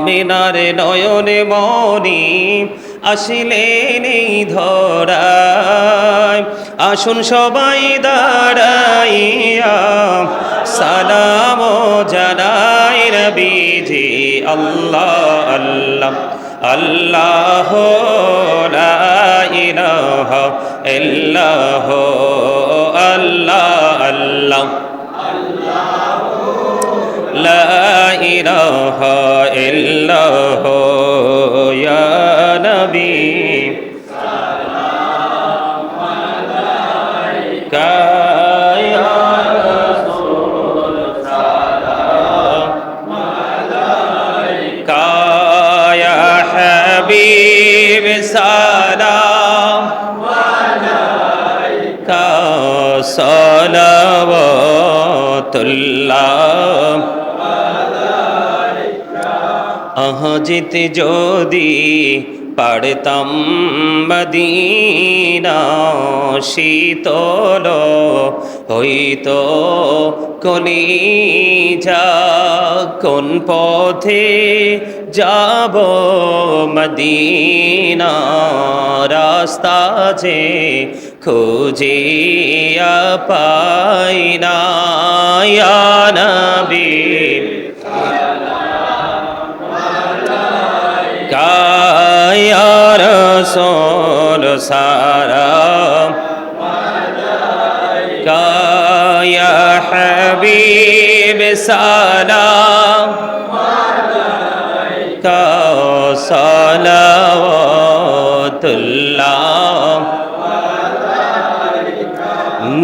আমিনার নয়নে মনি আসিলেন এই ধরায় আসুন সবাই দাঁড়াইয়া সালাম জানাই নবীজি আল্লাহ আল্লাহ আল্লাহ লা ইলাহা ইল্লাল্লাহ আল্লাহ আল্লাহ লা ইলাহা ইল্লাল্লাহ ইয়া নবী সালাম আলাইকা ইয়া রাসূল সালাম আলাইকা ইয়া হাবিব সালাম আলাইকা সালাওয়াতুল্লাহ আহাজিতে যদি পাড়তাম মদিনা শীতল হইতো কলিজা কোন পথে যাব মদিনা রাস্তা যে খুঁজিয়া পাই না ইয়া নবী ইয়া রাসূল সালাম আলাইকা ইয়া হাবিব সালাম আলাইকা সালাওয়াতুল্লাহ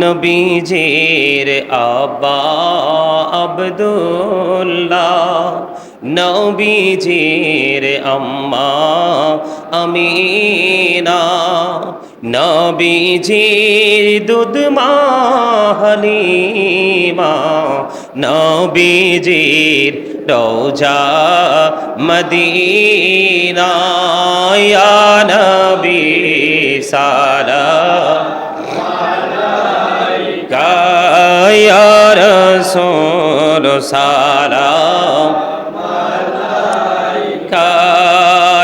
নবীজির আব্বা আব্দুল্লাহ নবীজির আম্মা আমিনা নবীজির দুধ মা হালিমা নবীজির রওজা মদিনা ইয়া নবী সালাম আলাইকা ইয়া রাসূল সালাম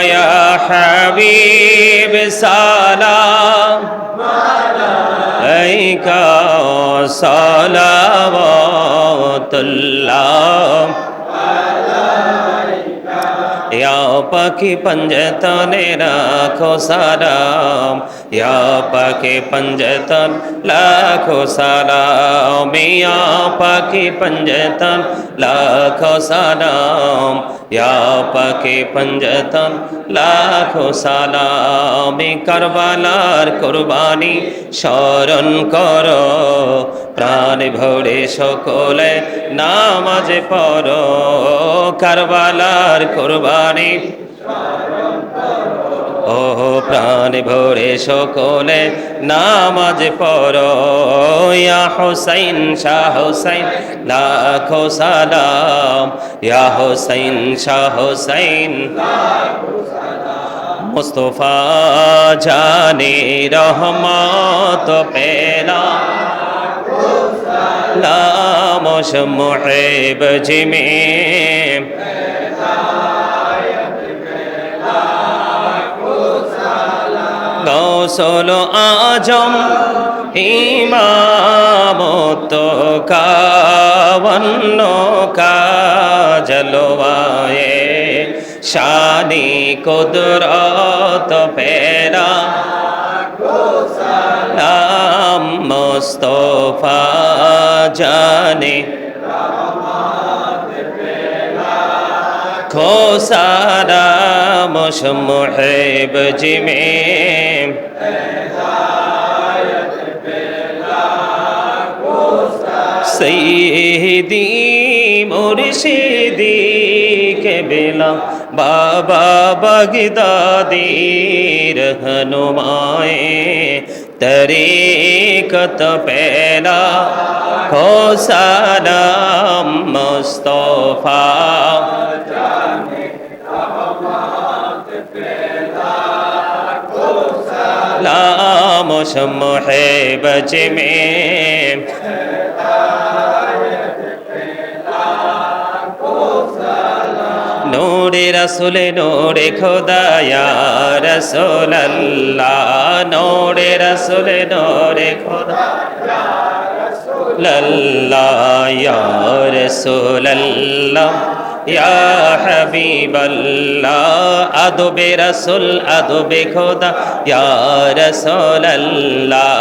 ইয়া হাবিব সালাম আলাইকা সালাওয়াতুল্লাহ ইয়া পাখি পঞ্জতনে রাখো সালাম ইয়া পাখি পঞ্জতন লাখো সালাম ইয়া পাখি পঞ্জতন লাখো সালাম ইয়া পাখি পঞ্জতন লাখো সালাম কারবালার কুরবানি স্মরণ করো প্রাণ ভরে সকলে নামাজ পড়ো কারবালার কুরবানি ও প্রাণ ভরে সকলে নামাজ পড়ো ইয়া হুসাইন শাহ হুসাইন লাখো সালাম ইয়া হুসাইন শাহ হুসাইন মুস্তফা জানে রহমত পেলা লামশ মুহিব জিমে গৌসল আজম ইমামত কাবন্ন কাজলওয়ায়ে শানি কুদরত পেরা নাম মুস্তফা জানে खो सारा मुश मुहिब जिमे सैयदी मुर्शिदी के बेला बाबा बगदादी रहनुमाए तरीकत पहला खो सारा मुस्तफा लामश मुहिब जिमे নূরে রাসূল নূরে খোদা ইয়া রাসূলুল্লাহ নূরে রাসূল নূরে খোদা লাল্লাহ ইয়া রাসূলুল্লাহ ইয়া হাবিবাল্লাহ আদবে রাসূল আদবে খোদা ইয়া রাসূলুল্লাহ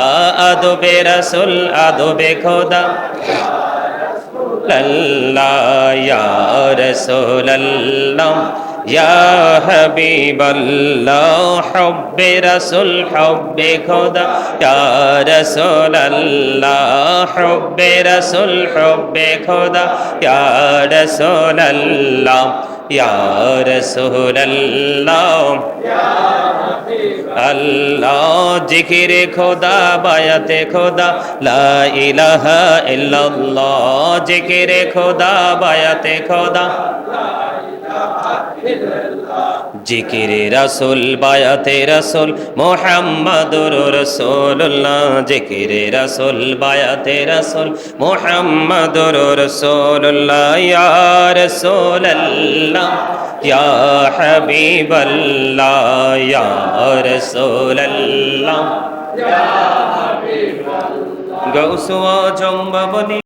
আদবে রাসূল আদবে খোদা লাল্লাহ ইয়া রাসূলুল্লাহ ইয়া হাবিবাল্লাহ হুব্বে রাসূল হুব্বে খোদা ইয়া রাসূলুল্লাহ হুব্বে রাসূল হুব্বে খোদা ইয়া রাসূলুল্লাহ ইয়া রাসূলুল্লাহ আল্লাহ জিকিরে খোদা বায়াতে খোদা লা ইলাহা ইল্লাল্লাহ জিকিরে খোদা বায়াতে খোদা জিকিরে রাসূল বায়াতে রাসূল মুহাম্মাদুর রাসূলুল্লাহ জিকিরে রাসূল বায়াতে রাসূল মুহাম্মাদুর রাসূলুল্লাহ ইয়া রাসূলুল্লাহ ইয়া হাবিবাল্লাহ ইয়া রাসূলুল্লাহ ইয়া হাবিবাল্লাহ গৌস আজম বাবনী